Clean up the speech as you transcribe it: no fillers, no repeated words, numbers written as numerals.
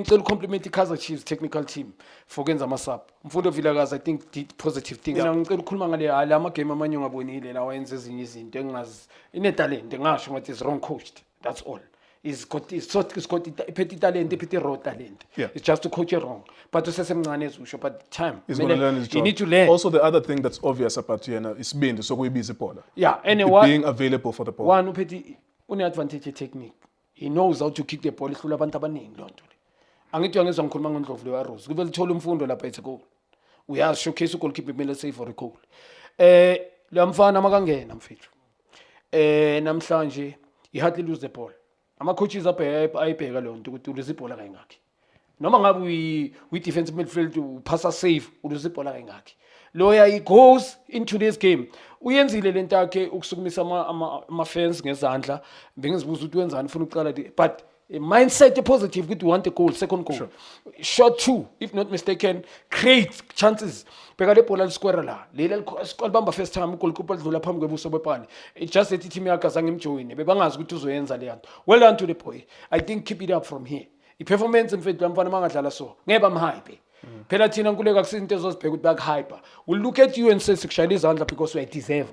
Ngicela compliment iKaizer Chiefs technical team for kwenza ama-sub. Mfundo Vilakazi I think did positive things. Mina ngicela ukukhuluma ngale ama game amanye ungabonile la wayenza ezinye izinto engazi inetalent ngasho ngathi is wrong coached. That's all. It's got iphethe talent, iphethe raw talent. It's just to coach it wrong. But usesemncane ezusho but time. He's going to learn his job. You need to learn. Also the other thing that's obvious about Yena is being so busy baller. Yeah, and being available for the ball. One uphethe une-advantage technique. He knows how to kick the ball ihlula abantu abaningi lonto le. Angithi uyangizwa ngikhuluma ngoNdlovu le waRose. Kube lithola umfundo lapha ethi goal. Uyazi showcase goalkeeper kumele save for a goal. Lo mfana makangena mfethu. Namhlanje he hardly lose the ball. Ama coaches ayibheka lo nto ukuthi uluza ibhola kayingakhi. Noma ngabe uyi defensive midfield upassa save uluza ibhola kayingakhi. Loya he goes into this game. Uyenzile lento yakhe ukusukumisa ama fans ngezandla. Bengizibuza ukuthi wenzani ufuna uqala but a mindset positive ukuthi want a goal, second goal. Sure. Shot 2 if not mistaken, create chances. Beka le bhola square la. Leli square first time goalkeeper dlula phambi kwebuso bepani. It just that team yakhe azange imjoin. Bebangazi ukuthi uzoyenza le yanto. Well done to the boy. I think keep it up from here. I-performance mfethu lamfana mangadlala so. Ngeke bamhype. Phela thina nkuleka kusinto ezozibheka ukuthi bakuhype. We'll look at you and say sikushayela izandla because we deserve.